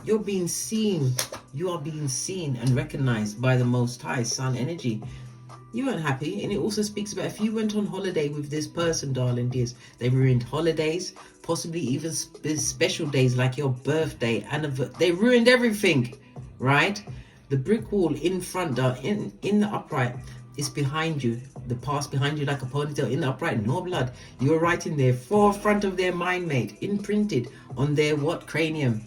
Speaker 2: You're being seen. You are being seen and recognized by the Most High, Sun energy. You weren't happy, and it also speaks about if you went on holiday with this person, darling dears, they ruined holidays, possibly even special days like your birthday, they ruined everything, right? The brick wall in front, in the upright, is behind you. The past behind you like a ponytail. In the upright, no blood. You're right in there, forefront of their mind, mate, imprinted on their what? Cranium.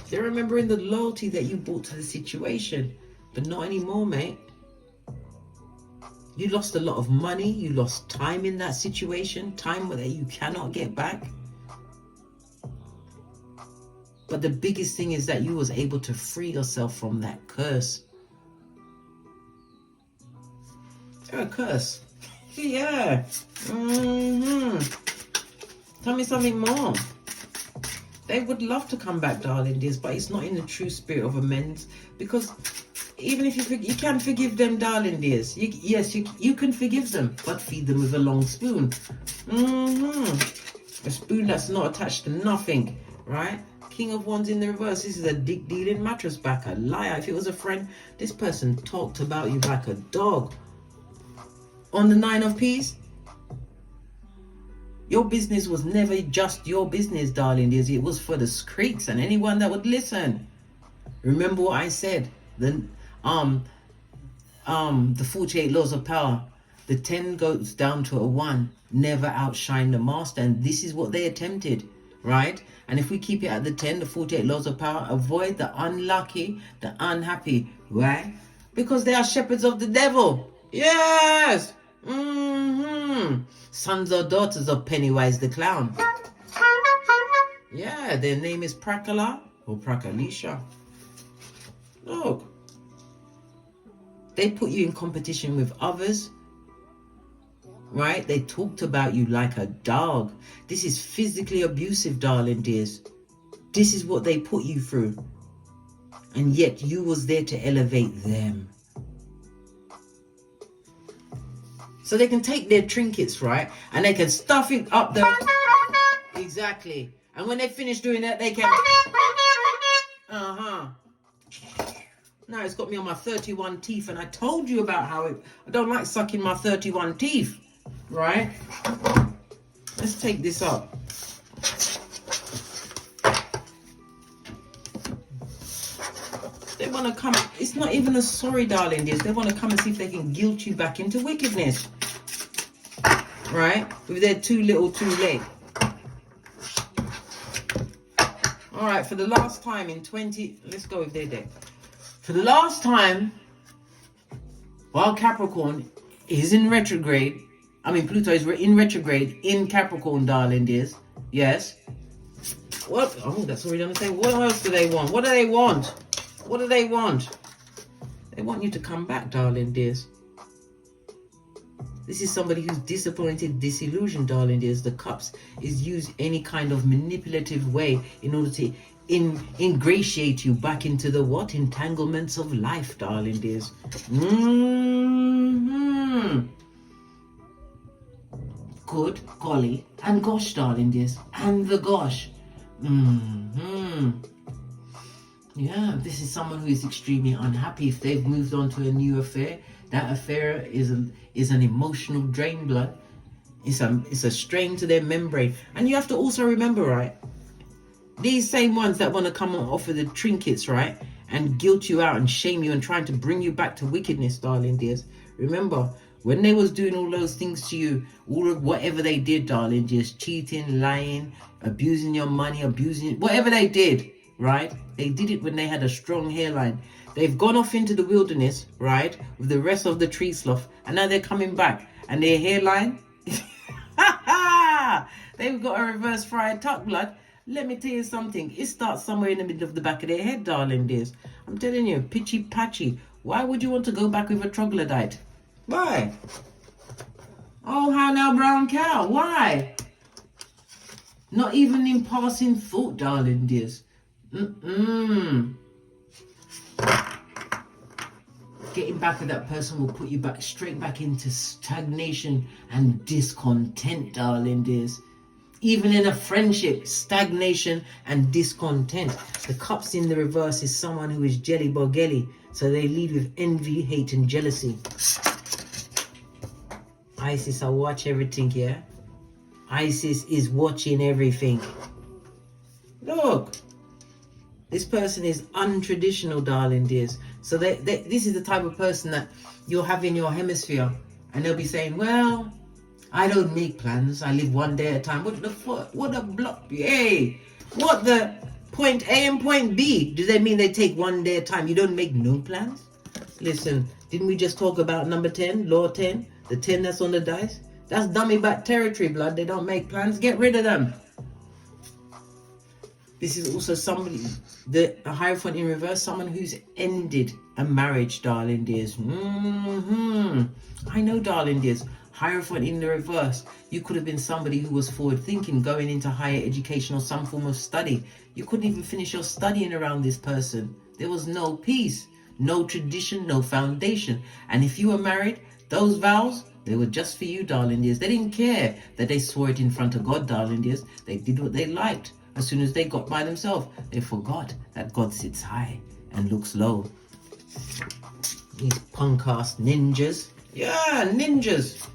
Speaker 2: They're remembering the loyalty that you brought to the situation. But not anymore, mate. You lost a lot of money. You lost time in that situation. Time that you cannot get back. But the biggest thing is that you was able to free yourself from that curse. They're a curse. Yeah. Tell me something more. They would love to come back, darling dears, but it's not in the true spirit of amends. Because even if you can forgive them, darling dears. You can forgive them, but feed them with a long spoon. A spoon that's not attached to nothing, right? King of Wands in the reverse. This is a dick dealing mattress back, a liar. If it was a friend, this person talked about you like a dog. On the 9 of Peas, your business was never just your business, darling dears. It was for the streets and anyone that would listen. Remember what I said. The 48 laws of power. The 10 goes down to a 1. Never outshine the master. And this is what they attempted, right? And if we keep it at the 10, the 48 laws of power, avoid the unlucky, the unhappy, right? Because they are shepherds of the devil. Yes. Sons or daughters of Pennywise the Clown. Yeah, their name is Prakala or Prakalisha. Look. They put you in competition with others. Right? They talked about you like a dog. This is physically abusive, darling dears. This is what they put you through. And yet you was there to elevate them. So they can take their trinkets, right? And they can stuff it up there. Exactly. And when they finish doing that, they can... Now it's got me on my 31 teeth. And I told you about how I don't like sucking my 31 teeth. Right? Let's take this up. They want to come... It's not even a sorry, darling dears. They want to come and see if they can guilt you back into wickedness. Right? With their too little, too late. Alright, for the last time in 20... Let's go with their deck. For the last time, while Capricorn is in retrograde... Pluto is in retrograde in Capricorn, darling dears. Yes. What? Oh, that's already on the table. What else do they want? What do they want? What do they want? They want you to come back, darling dears. This is somebody who's disappointed, disillusioned, darling dears. The cups is used any kind of manipulative way in order to ingratiate you back into the what? Entanglements of life, darling dears. Good, golly, and gosh, darling dears. And the gosh. Yeah, this is someone who is extremely unhappy if they've moved on to a new affair. That affair is an emotional drain, blood. It's a strain to their membrane. And you have to also remember, right? These same ones that want to come and offer the trinkets, right? And guilt you out and shame you and trying to bring you back to wickedness, darling dears. Remember, when they was doing all those things to you, all of whatever they did, darling, just cheating, lying, abusing your money, whatever they did, right? They did it when they had a strong hairline. They've gone off into the wilderness, right, with the rest of the tree sloth, and now they're coming back, and their hairline, they've got a reverse fried tuck, blood. Let me tell you something. It starts somewhere in the middle of the back of their head, darling dears. I'm telling you, pitchy patchy. Why would you want to go back with a troglodyte? Why? Oh, how now, brown cow? Why? Not even in passing thought, darling dears. Getting back with that person will put you back straight back into stagnation and discontent, darling dears. Even in a friendship, stagnation and discontent. The cups in the reverse is someone who is jelly bogelly. So they lead with envy, hate and jealousy. Isis, I watch everything, yeah? Isis is watching everything. Look. This person is untraditional, darling dears. So this is the type of person that you'll have in your hemisphere. And they'll be saying, well, I don't make plans. I live one day at a time. What the fuck? What a block? Hey, what the point A and point B? Do they mean they take one day at a time? You don't make no plans? Listen, didn't we just talk about number 10, law 10? The 10 that's on the dice? That's dummy back territory, blood. They don't make plans. Get rid of them. This is also somebody, the Hierophant in reverse, someone who's ended a marriage, darling dears. I know, darling dears. Hierophant in the reverse. You could have been somebody who was forward thinking, going into higher education or some form of study. You couldn't even finish your studying around this person. There was no peace, no tradition, no foundation. And if you were married, those vows, they were just for you, darling dears. They didn't care that they swore it in front of God, darling dears. They did what they liked. As soon as they got by themselves, they forgot that God sits high and looks low. These punk-ass ninjas. Yeah, ninjas.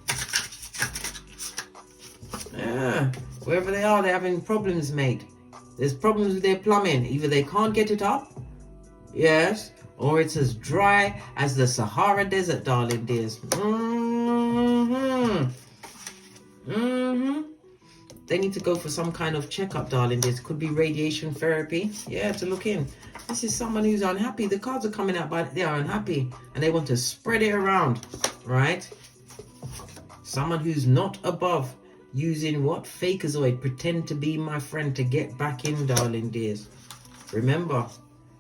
Speaker 2: Yeah, wherever they are, they're having problems, mate. There's problems with their plumbing. Either they can't get it up, yes, or it's as dry as the Sahara Desert, darling dears. They need to go for some kind of checkup, darling. This could be radiation therapy. Yeah, to look in. This is someone who's unhappy. The cards are coming out, but they are unhappy. And they want to spread it around, right? Someone who's not above using what? Fakeazoid. Pretend to be my friend to get back in, darling dears. Remember,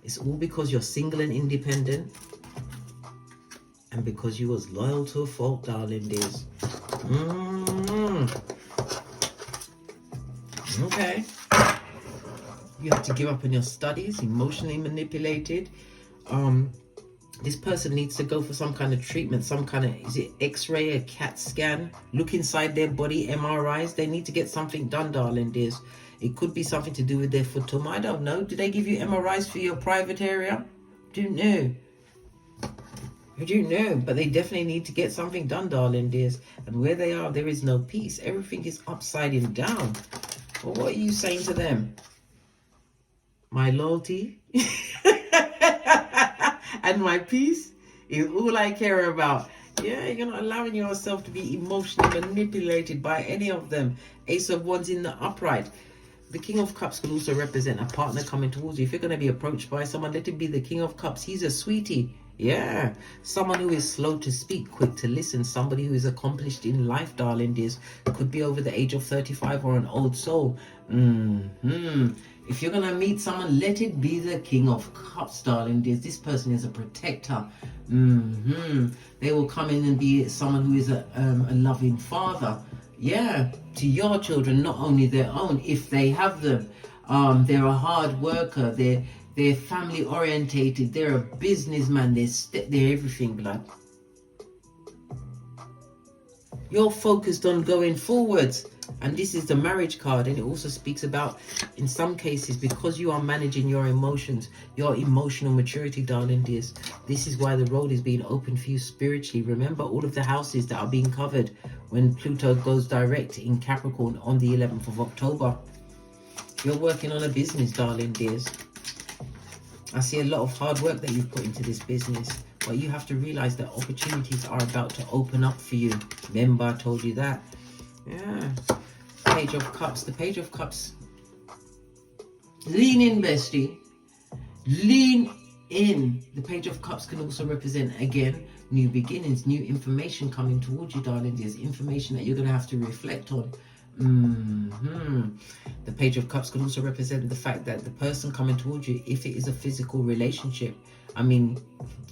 Speaker 2: it's all because you're single and independent. And because you was loyal to a fault, darling dears. Okay. You have to give up on your studies, emotionally manipulated. This person needs to go for some kind of treatment, some kind of, is it X-ray, a CAT scan, look inside their body, MRIs. They need to get something done, darling dears. It could be something to do with their futum. I don't know. Do they give you MRIs for your private area? Don't know. I don't know, but they definitely need to get something done, darling dears. And where they are, there is no peace. Everything is upside down. Well, what are you saying to them? My loyalty and my peace is all I care about. Yeah, you're not allowing yourself to be emotionally manipulated by any of them. Ace of Wands in the upright. The King of Cups could also represent a partner coming towards you. If you're going to be approached by someone, let it be the King of Cups. He's a sweetie. Yeah, someone who is slow to speak, quick to listen, somebody who is accomplished in life, darling dears. Could be over the age of 35 or an old soul. If you're going to meet someone, let it be the King of Cups, darling dears. This person is a protector. They will come in and be someone who is a loving father. Yeah, to your children, not only their own, if they have them. They're a hard worker. They're family orientated. They're a businessman. They're everything, blood. You're focused on going forwards. And this is the marriage card. And it also speaks about, in some cases, because you are managing your emotions, your emotional maturity, darling dears. This is why the road is being opened for you spiritually. Remember all of the houses that are being covered when Pluto goes direct in Capricorn on the 11th of October. You're working on a business, darling dears. I see a lot of hard work that you've put into this business, but you have to realize that opportunities are about to open up for you. Remember, I told you that. Yeah. Page of Cups. The Page of Cups. Lean in, bestie. Lean in. The Page of Cups can also represent, again, new beginnings, new information coming towards you, darling. There's information that you're going to have to reflect on. The Page of Cups could also represent the fact that the person coming towards you, if it is a physical relationship, I mean,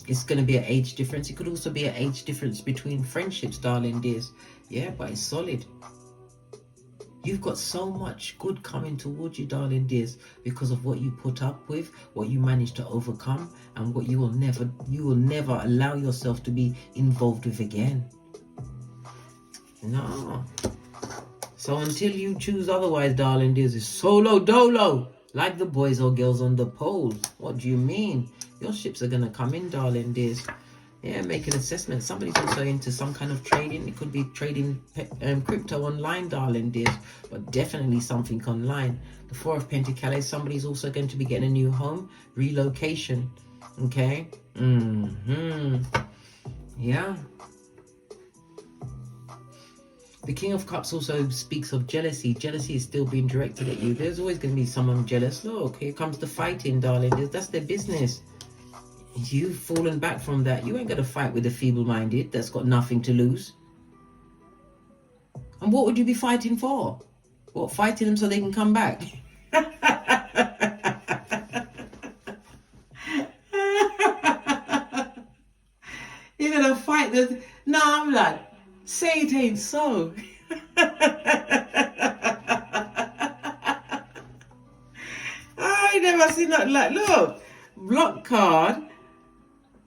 Speaker 2: it's going to be an age difference. It could also be an age difference between friendships, darling dears. Yeah, but it's solid. You've got so much good coming towards you, darling dears, because of what you put up with, what you managed to overcome, and what you will never allow yourself to be involved with again. No. So until you choose otherwise, darling dears, it's solo dolo, like the boys or girls on the poles. What do you mean? Your ships are going to come in, darling dears. Yeah, make an assessment. Somebody's also into some kind of trading. It could be trading crypto online, darling dears, but definitely something online. The Four of Pentacles, somebody's also going to be getting a new home, relocation. Okay? Yeah. The King of Cups also speaks of jealousy. Jealousy is still being directed at you. There's always going to be someone jealous. Look, here comes the fighting, darling. That's their business. You've fallen back from that. You ain't going to fight with the feeble-minded that's got nothing to lose. And what would you be fighting for? What, fighting them so they can come back? You're going to fight the... No, I'm like, say it ain't so. I never seen that. Like, look, block card.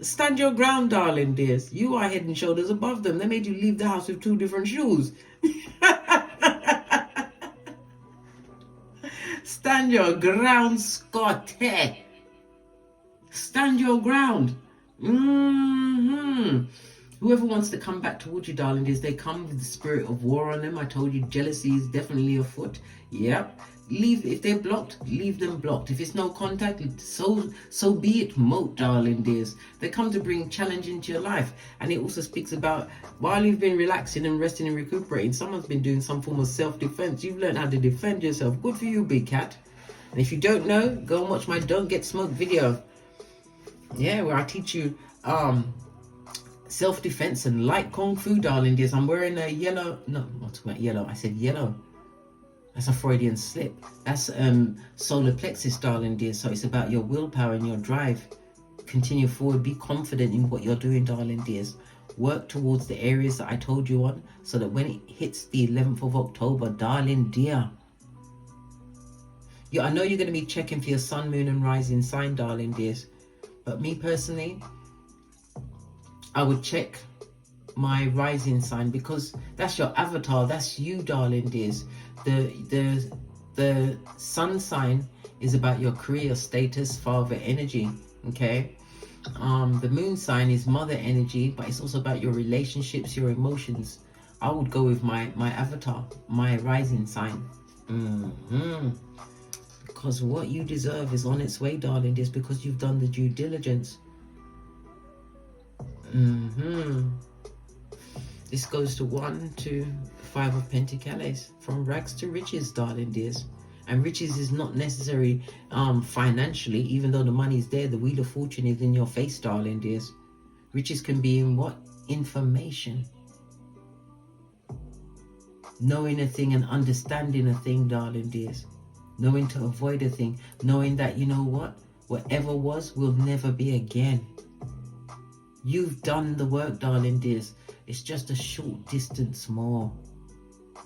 Speaker 2: Stand your ground, darling dears. You are head and shoulders above them. They made you leave the house with 2 different shoes. Stand your ground, Scotty. Stand your ground. Whoever wants to come back towards you, darling dears, they come with the spirit of war on them. I told you, jealousy is definitely afoot. Yep. Leave, if they're blocked, leave them blocked. If it's no contact, so be it, moat, darling dears. They come to bring challenge into your life. And it also speaks about, while you've been relaxing and resting and recuperating, someone's been doing some form of self-defense. You've learned how to defend yourself. Good for you, big cat. And if you don't know, go and watch my Don't Get Smoked video. Yeah, where I teach you self-defense and light kung fu, darling dears. I'm wearing a yellow, no, I'm not talking about yellow, I said yellow. That's a Freudian slip. That's solar plexus, darling dear. So it's about your willpower and your drive. Continue forward. Be confident in what you're doing, darling dears. Work towards the areas that I told you on, so that when it hits the 11th of October, darling dear, I know you're going to be checking for your sun, moon and rising sign, darling dears. But me personally, I would check my rising sign, because that's your avatar. That's you, darling dears. The sun sign is about your career status, father energy. Okay. The moon sign is mother energy, but it's also about your relationships, your emotions. I would go with my avatar, my rising sign. Because what you deserve is on its way, darling, just because you've done the due diligence. This goes to 1 to 5 of Pentacles. From rags to riches, darling dears. And riches is not necessary financially, even though the money is there. The wheel of fortune is in your face, darling dears. Riches can be in what? Information. Knowing a thing and understanding a thing, darling dears. Knowing to avoid a thing. Knowing that, you know what? Whatever was will never be again. You've done the work, darling dears. It's just a short distance more.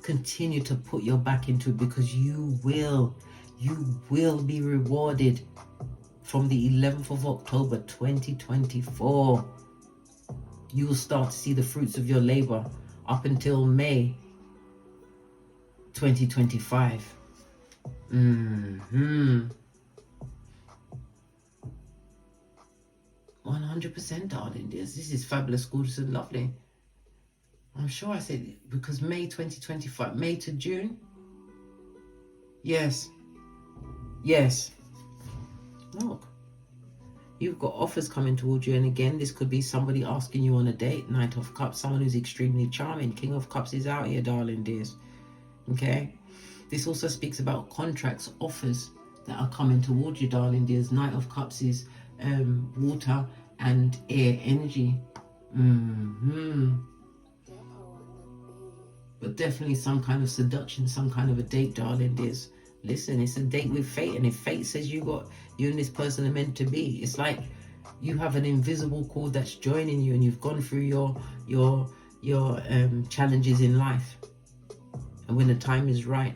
Speaker 2: Continue to put your back into it, because you will be rewarded from the 11th of October 2024. You will start to see the fruits of your labor up until May 2025. 100%, darling dears. This is fabulous, gorgeous and lovely. I'm sure I said, because May 2025, May to June. Yes. Look, you've got offers coming towards you, and again, this could be somebody asking you on a date. Knight of Cups, someone who's extremely charming. King of Cups is out here, darling dears. Okay. This also speaks about contracts, offers that are coming towards you, darling dears. Knight of Cups is water and air energy. But definitely some kind of seduction, some kind of a date, darling dears. Listen, it's a date with fate, and if fate says you and this person are meant to be, it's like you have an invisible cord that's joining you, and you've gone through your challenges in life, and when the time is right,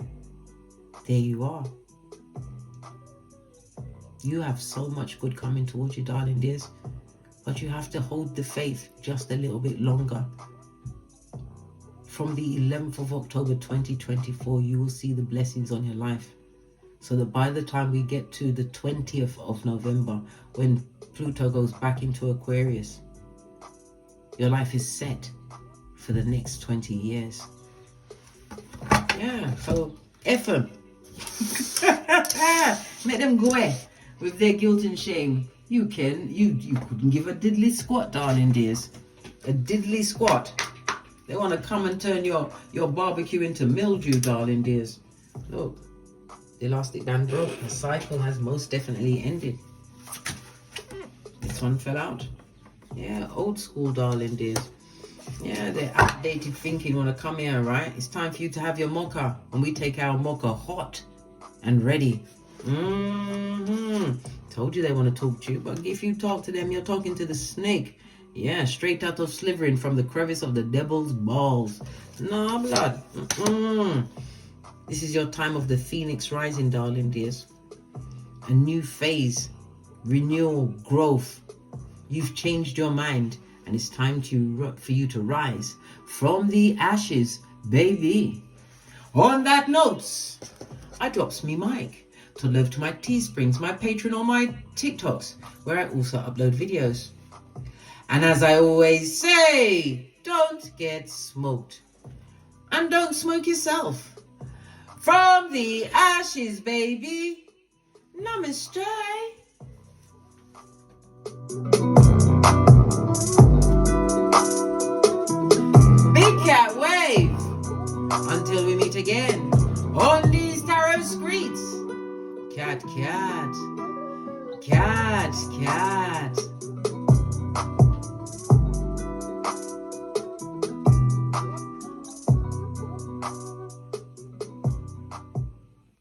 Speaker 2: there you are. You have so much good coming towards you, darling dears, but you have to hold the faith just a little bit longer. from the 11th of October 2024, you will see the blessings on your life. So that by the time we get to the 20th of November, when Pluto goes back into Aquarius, your life is set for the next 20 years. Yeah, so F them. Let them go with their guilt and shame. You couldn't give a diddly squat, darling dears. A diddly squat. They want to come and turn your barbecue into mildew, darling dears. Look, the elastic band broke. The cycle has most definitely ended. This one fell out. Yeah, old school, darling dears. Yeah, the outdated thinking want to come here, right? It's time for you to have your mocha. And we take our mocha hot and ready. Told you they want to talk to you, but if you talk to them, you're talking to the snake. Yeah, straight out of slithering from the crevice of the devil's balls. No, blood. This is your time of the phoenix rising, darling dears. A new phase, renewal, growth. You've changed your mind, and it's time for you to rise from the ashes, baby. On that note, I drops me mic to love to my Teesprings, my Patreon, or my TikToks, where I also upload videos. And as I always say, don't get smoked. And don't smoke yourself. From the ashes, baby. Namaste. Big cat wave. Until we meet again on these tarot streets. Cat, cat. Cat, cat.